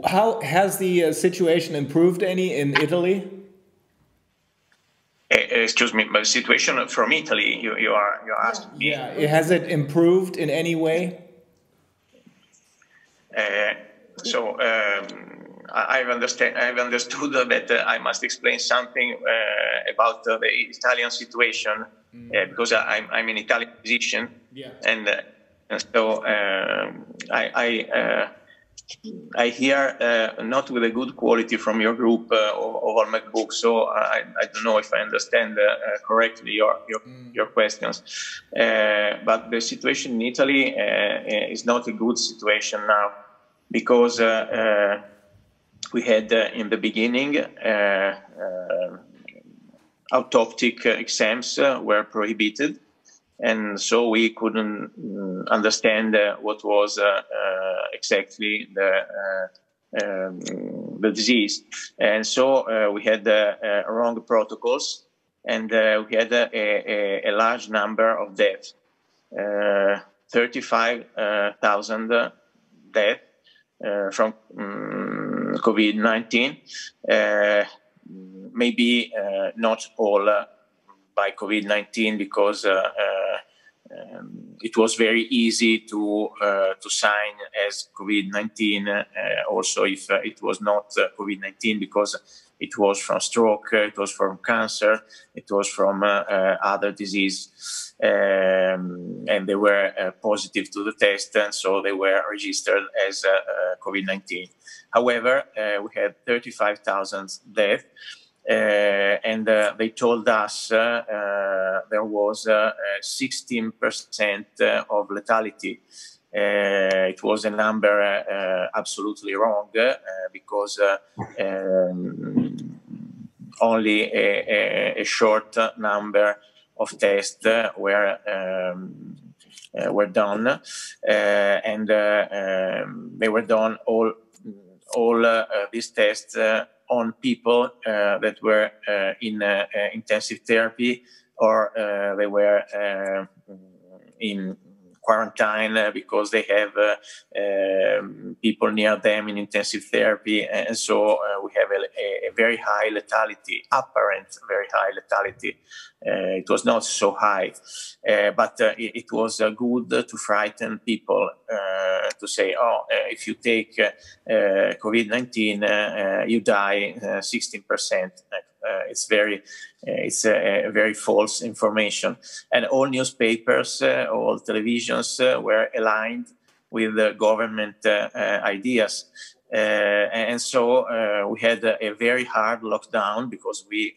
How has the situation improved any in Italy? Excuse me, but the situation from Italy, you are asking me? Yeah, has it improved in any way? I've understood that I must explain something about the Italian situation because I'm an Italian physician, and so I hear not with a good quality from your group of our MacBook, so I don't know if I understand correctly your questions. But the situation in Italy is not a good situation now, because we had in the beginning autoptic exams were prohibited, and so we couldn't understand what was exactly the disease, and so we had wrong protocols, and we had a large number of deaths, 35,000 deaths from COVID-19. Maybe not all by COVID-19, because it was very easy to sign as COVID-19, also if it was not COVID-19, because it was from stroke, it was from cancer, it was from other disease, and they were positive to the test, and so they were registered as COVID-19. However, we had 35,000 deaths. And they told us there was 16% of lethality. It was a number absolutely wrong, because only a short number of tests were done, and they were done all these tests on people that were in intensive therapy, or they were in quarantine because they have people near them in intensive therapy, and so we have a very high lethality, apparent very high lethality. It was not so high, but it was good to frighten people, to say, oh, if you take COVID-19, you die 16%. It's a very false information, and all newspapers, all televisions were aligned with the government ideas, and so we had a very hard lockdown, because we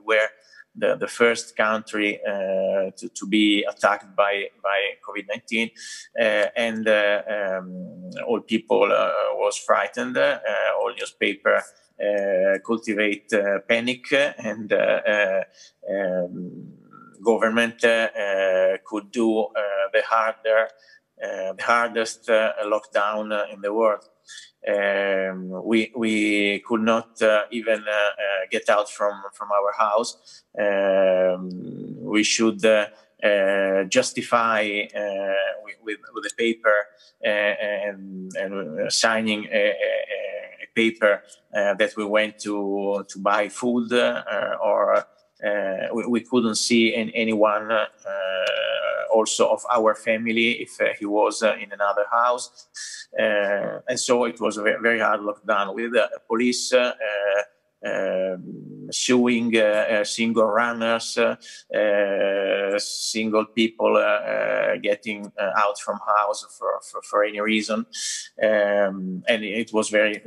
were the first country to be attacked by COVID-19, and all people was frightened. All newspaper cultivate panic, and government could do the hardest lockdown in the world. We could not even get out from our house. We should justify with a paper and signing a paper that we went to buy food, or we couldn't see anyone also of our family if he was in another house, and so it was a very hard lockdown, with police suing single runners, single people getting out from house for any reason, and it was very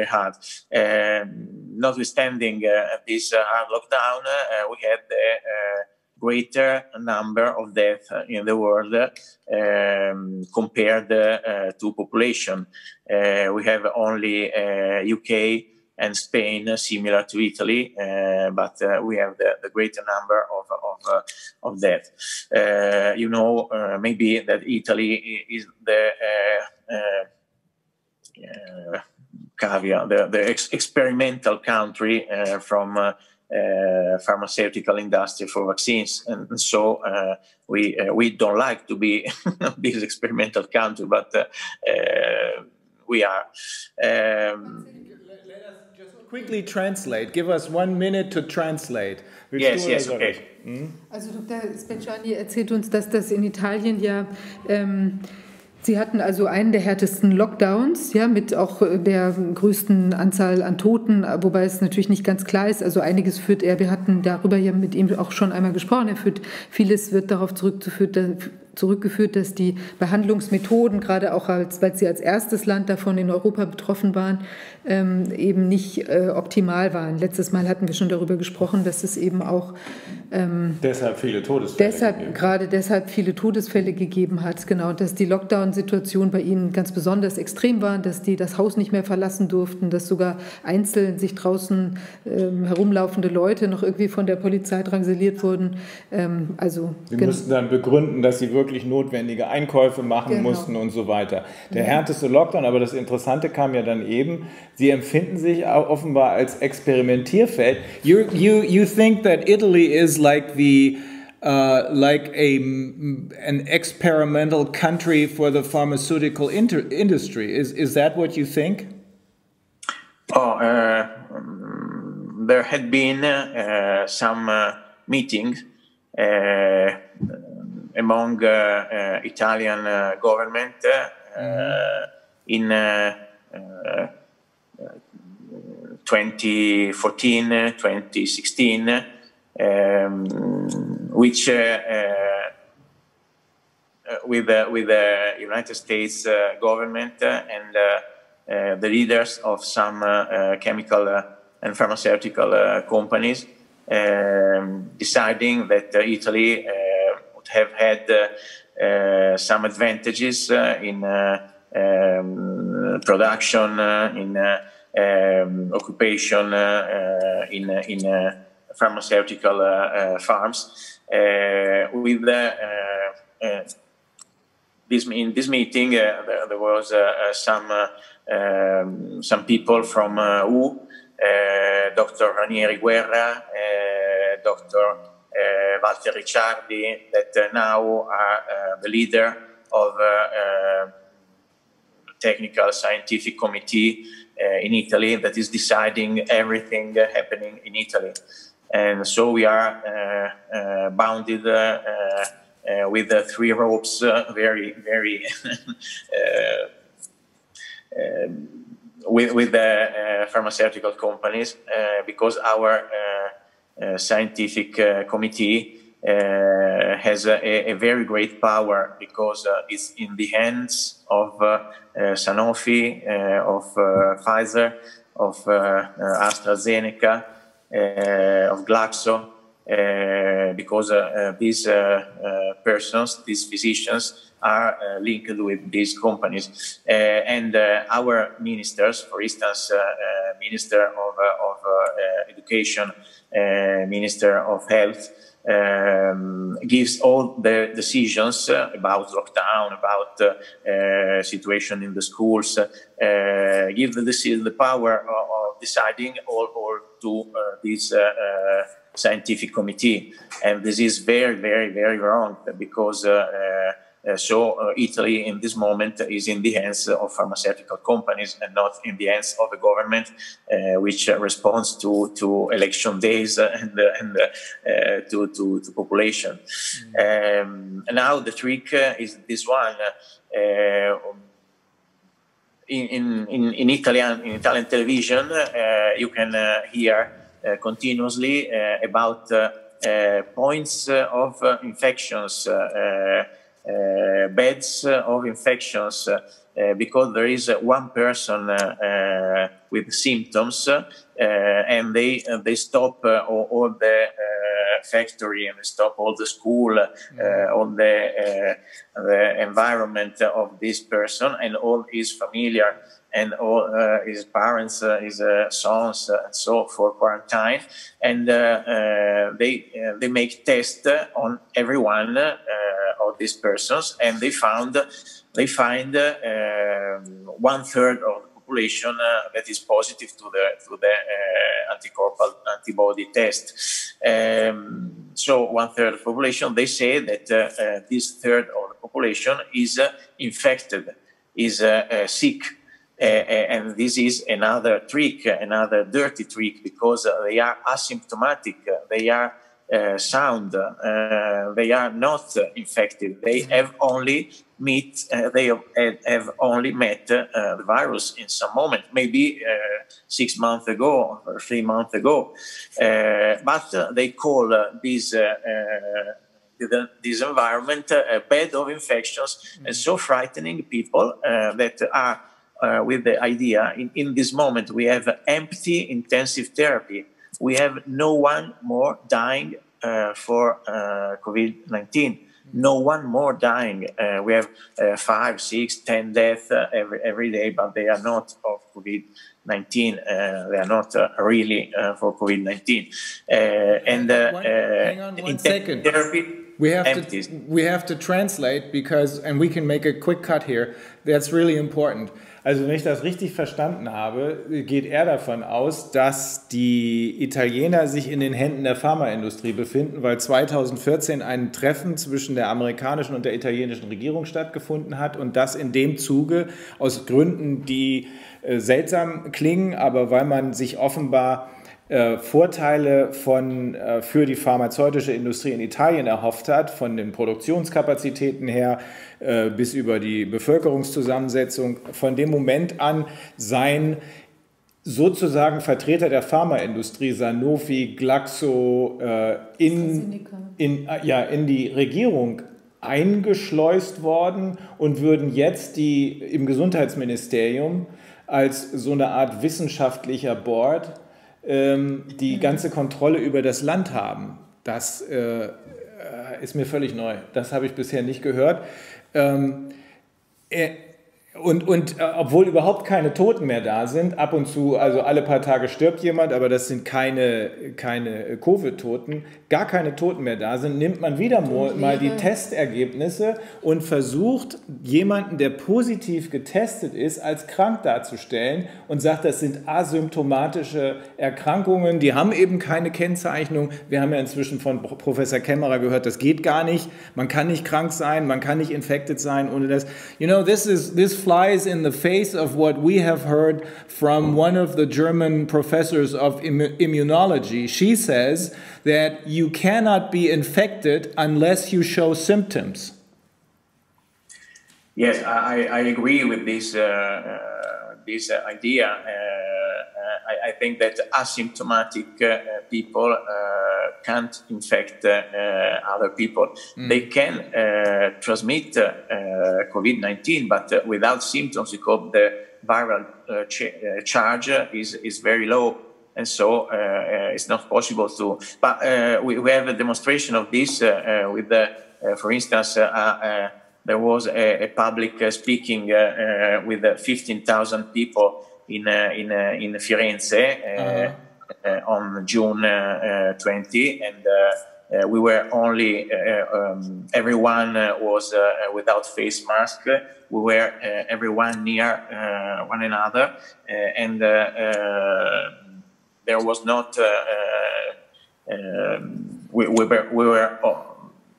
hard. Notwithstanding this hard lockdown, we had a greater number of deaths in the world compared to population. We have only UK and Spain, similar to Italy, but we have the greater number of deaths. You know, maybe that Italy is the caveat, the experimental country from pharmaceutical industry for vaccines, and so we don't like to be this experimental country, but we are. Let us just quickly translate. Give us 1 minute to translate. Yes, okay. Also Dr. Speciani erzählt uns, dass das in Italien ja, Sie hatten also einen der härtesten Lockdowns, ja, mit auch der größten Anzahl an Toten, wobei es natürlich nicht ganz klar ist. Also einiges führt er, wir hatten darüber ja mit ihm auch schon einmal gesprochen, vieles wird darauf zurückgeführt, dass die Behandlungsmethoden, gerade auch weil sie als erstes Land davon in Europa betroffen waren, eben nicht optimal waren. Letztes Mal hatten wir schon darüber gesprochen, dass es eben auch deshalb viele Todesfälle gegeben hat, genau, dass die Lockdown-Situation bei ihnen ganz besonders extrem war, dass die das Haus nicht mehr verlassen durften, dass sogar einzeln sich draußen herumlaufende Leute noch irgendwie von der Polizei drangsaliert wurden. Sie mussten dann begründen, dass sie wirklich notwendige Einkäufe machen mussten und so weiter. Der härteste Lockdown, aber das Interessante kam ja dann eben, Sie empfinden sich auch offenbar als Experimentierfeld. You think that Italy is like an experimental country for the pharmaceutical industry. Is that what you think? There had been some meetings among Italian government in 2014, 2016, which with the United States government and the leaders of some chemical and pharmaceutical companies deciding that Italy would have had some advantages in production, in occupation, in pharmaceutical farms. In this meeting, there was some people from WHO, Dr. Ranieri Guerra, Dr. Walter Ricciardi, that now are the leader of technical scientific committee in Italy that is deciding everything happening in Italy. And so we are bounded with the 3 ropes, very with the pharmaceutical companies, because our scientific committee has a very great power, because it's in the hands of Sanofi, of Pfizer, of AstraZeneca, of Glaxo, because these persons, these physicians, are linked with these companies. And our ministers, for instance, Minister of Education, Minister of Health, gives all the decisions about lockdown, about situation in the schools, give the power of deciding all to this scientific committee. And this is very wrong, because Italy in this moment is in the hands of pharmaceutical companies and not in the hands of a government which responds to election days and to population. Now the trick is this one. In Italian television, you can hear continuously about points of infections, beds of infections, because there is one person with symptoms, and they stop all the factory, and they stop all the school, all the environment of this person, and all his familiar, and all his parents, his sons, and so for quarantine, and they make tests on everyone of these persons, and they find 1/3 of the population that is positive to the antibody test. So 1/3 of the population, they say that this 1/3 of the population is infected, is sick. And this is another trick, another dirty trick, because they are asymptomatic, they are sound, they are not infected. They have only have only met the virus in some moment, maybe 6 months ago or 3 months ago. But they call this environment a bed of infections, and so frightening people that are with the idea, in this moment we have empty intensive therapy. We have no one more dying for COVID-19. No one more dying. We have 5, 6, 10 deaths every day, but they are not of COVID-19. They are not really for COVID-19. Hang on one second. We have to translate, because, and we can make a quick cut here. That's really important. Also wenn ich das richtig verstanden habe, geht er davon aus, dass die Italiener sich in den Händen der Pharmaindustrie befinden, weil 2014 ein Treffen zwischen der amerikanischen und der italienischen Regierung stattgefunden hat und das in dem Zuge aus Gründen, die seltsam klingen, aber weil man sich offenbar Vorteile für die pharmazeutische Industrie in Italien erhofft hat, von den Produktionskapazitäten her bis über die Bevölkerungszusammensetzung. Von dem Moment an seien sozusagen Vertreter der Pharmaindustrie, Sanofi, Glaxo, in die Regierung eingeschleust worden und würden jetzt im Gesundheitsministerium als so eine Art wissenschaftlicher Board die ganze Kontrolle über das Land haben. Das ist mir völlig neu. Das habe ich bisher nicht gehört. Obwohl überhaupt keine Toten mehr da sind, ab und zu, also alle paar Tage stirbt jemand, aber das sind keine Covid-Toten, gar keine Toten mehr da sind, nimmt man wieder mal die Testergebnisse und versucht, jemanden, der positiv getestet ist, als krank darzustellen und sagt, das sind asymptomatische Erkrankungen, die haben eben keine Kennzeichnung. Wir haben ja inzwischen von Professor Kämmerer gehört, das geht gar nicht, man kann nicht krank sein, man kann nicht infected sein ohne das. You know, this flies in the face of what we have heard from one of the German professors of immunology. She says that you cannot be infected unless you show symptoms. Yes, I agree with this idea. I think that asymptomatic people can't infect other people. They can transmit COVID-19, but without symptoms, because the viral charge is very low. And so it's not possible to. But we have a demonstration of this with for instance, there was a public speaking with 15,000 people in Firenze on June 20, and we were only everyone was without face mask. We were everyone near one another, and there was not. We were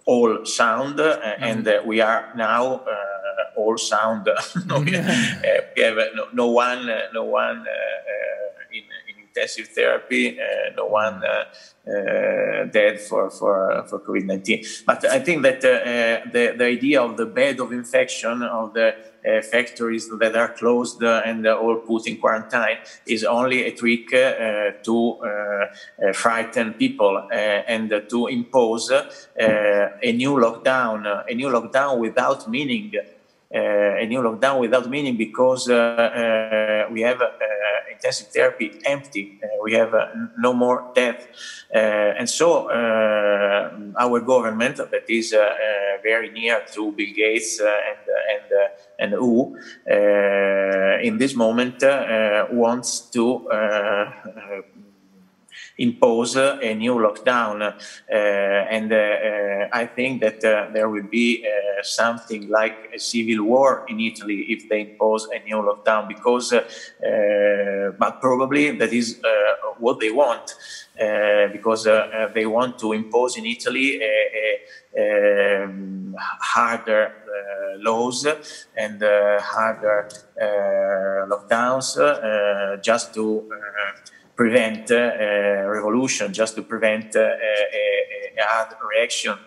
all sound, and we are now all sound. We have no one in intensive therapy, no one dead for COVID-19. But I think that the idea of the bed of infection of the factories that are closed and all put in quarantine is only a trick to frighten people and to impose a new lockdown without meaning. A new lockdown without meaning, because we have intensive therapy empty. We have no more death. And so our government, that is very near to Bill Gates and WHO, in this moment wants to impose a new lockdown, and I think that there will be something like a civil war in Italy if they impose a new lockdown, because but probably that is what they want, because they want to impose in Ity a harder laws and harder lockdowns just to prevent revolution, just to prevent a hard reaction.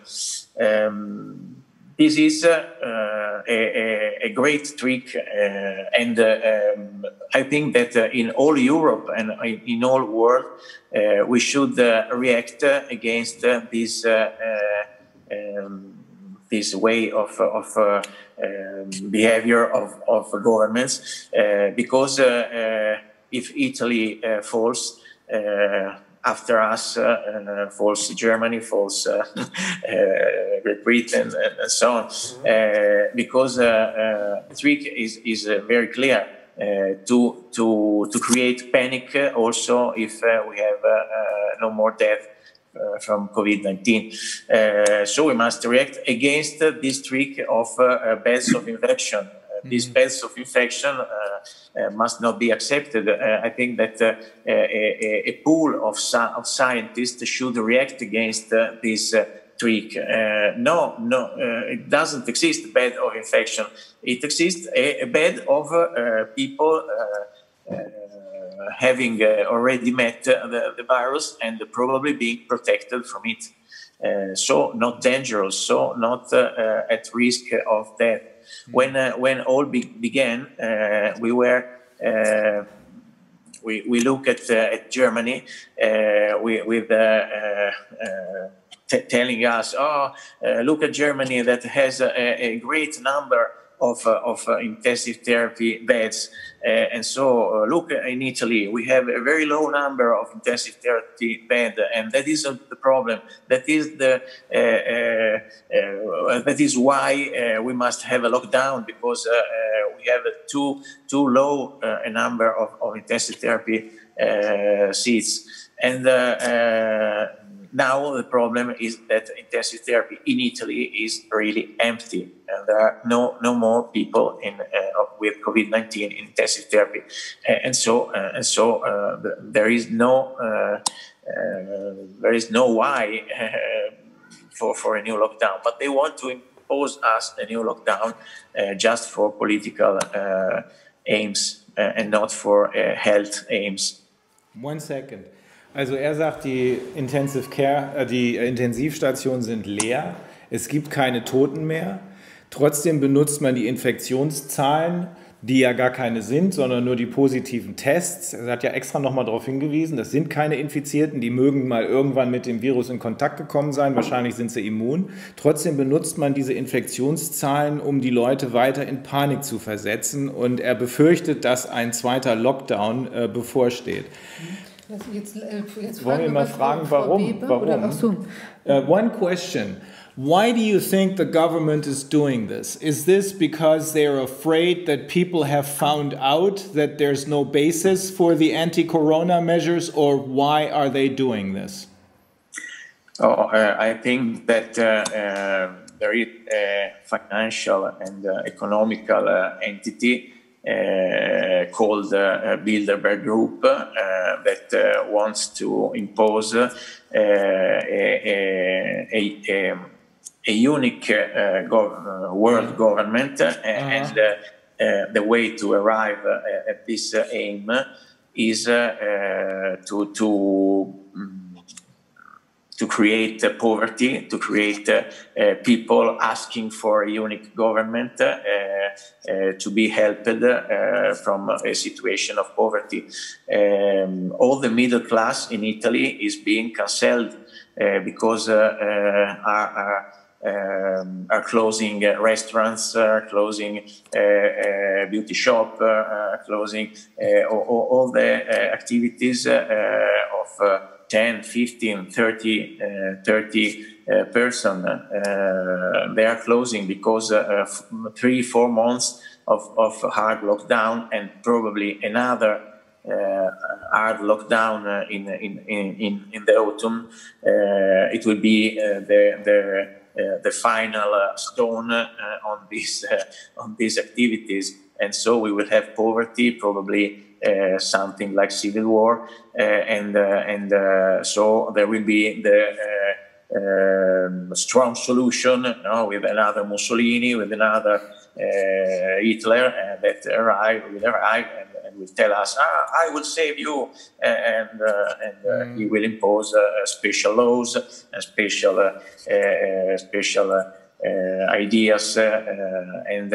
This is a great trick, and I think that in all Europe and in all world, we should react against this this way of behavior of governments, because if Italy falls, after us falls Germany, falls Great Britain, and so on. Because the trick is very clear, to create panic also if we have no more death from COVID-19. So we must react against this trick of beds of infection. These beds of infection must not be accepted. I think that a pool of scientists should react against this trick. No, it doesn't exist a bed of infection. It exists a bed of people having already met the virus and probably being protected from it. So not dangerous, so not at risk of death. When all began, we look at Germany with telling us, look at Germany that has a great number of intensive therapy beds. And so look in Italy, we have a very low number of intensive therapy beds, and that is the problem. That is why we must have a lockdown, because we have too low a number of intensive therapy seats. And now the problem is that intensive therapy in Italy is really empty. And there are no more people with COVID-19 in intensive therapy, and so there is no why for a new lockdown. But they want to impose us a new lockdown just for political aims and not for health aims. 1 second. Also sagt, die die Intensivstationen sind leer, es gibt keine Toten mehr. Trotzdem benutzt man die Infektionszahlen, die ja gar keine sind, sondern nur die positiven Tests. Er hat ja extra nochmal darauf hingewiesen, das sind keine Infizierten, die mögen mal irgendwann mit dem Virus in Kontakt gekommen sein, wahrscheinlich sind sie immun. Trotzdem benutzt man diese Infektionszahlen, um die Leute weiter in Panik zu versetzen, und er befürchtet, dass ein zweiter Lockdown bevorsteht. Jetzt wollen wir mal fragen, warum? One question. Why do you think the government is doing this? Is this because they're afraid that people have found out that there's no basis for the anti-corona measures, or why are they doing this? I think that there is a financial and economical entity called Bilderberg Group that wants to impose a unique world government, and the way to arrive at this aim is to create poverty, to create people asking for a unique government to be helped from a situation of poverty. All the middle class in Italy is being cancelled because are closing restaurants, closing beauty shop, closing all the activities of 10, 15, 30 person. They are closing because 3-4 months of hard lockdown, and probably another hard lockdown in the autumn. It will be the final stone on these activities, and so we will have poverty, probably something like civil war, and so there will be strong solution, with another Mussolini, with another Hitler that will arrive and will tell us, I will save you, and he will impose special laws and special ideas, and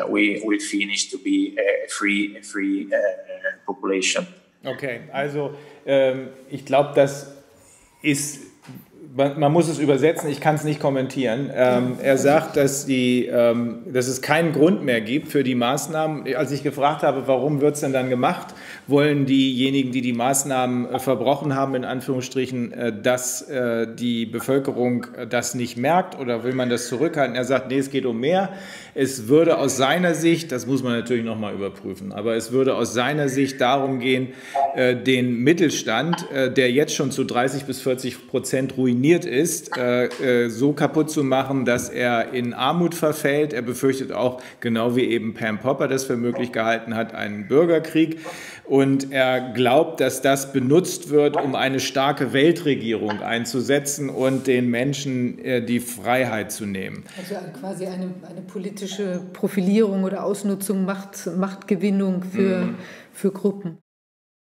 we will finish to be a free population. Okay, also ich glaube, das ist, man muss es übersetzen, ich kann es nicht kommentieren. Er sagt, dass es keinen Grund mehr gibt für die Maßnahmen. Als ich gefragt habe, warum wird es denn dann gemacht, wollen diejenigen, die die Maßnahmen verbrochen haben, in Anführungsstrichen, dass die Bevölkerung das nicht merkt, oder will man das zurückhalten? Er sagt, nee, es geht um mehr. Es würde aus seiner Sicht, das muss man natürlich nochmal überprüfen, aber es würde aus seiner Sicht darum gehen, den Mittelstand, der jetzt schon zu 30-40% ruiniert ist, so kaputt zu machen, dass er in Armut verfällt. Er befürchtet auch, genau wie eben Pam Popper das für möglich gehalten hat, einen Bürgerkrieg. Und er glaubt, dass das benutzt wird, um eine starke Weltregierung einzusetzen und den Menschen die Freiheit zu nehmen. Also quasi eine politische Profilierung oder Ausnutzung, Machtgewinnung für Gruppen.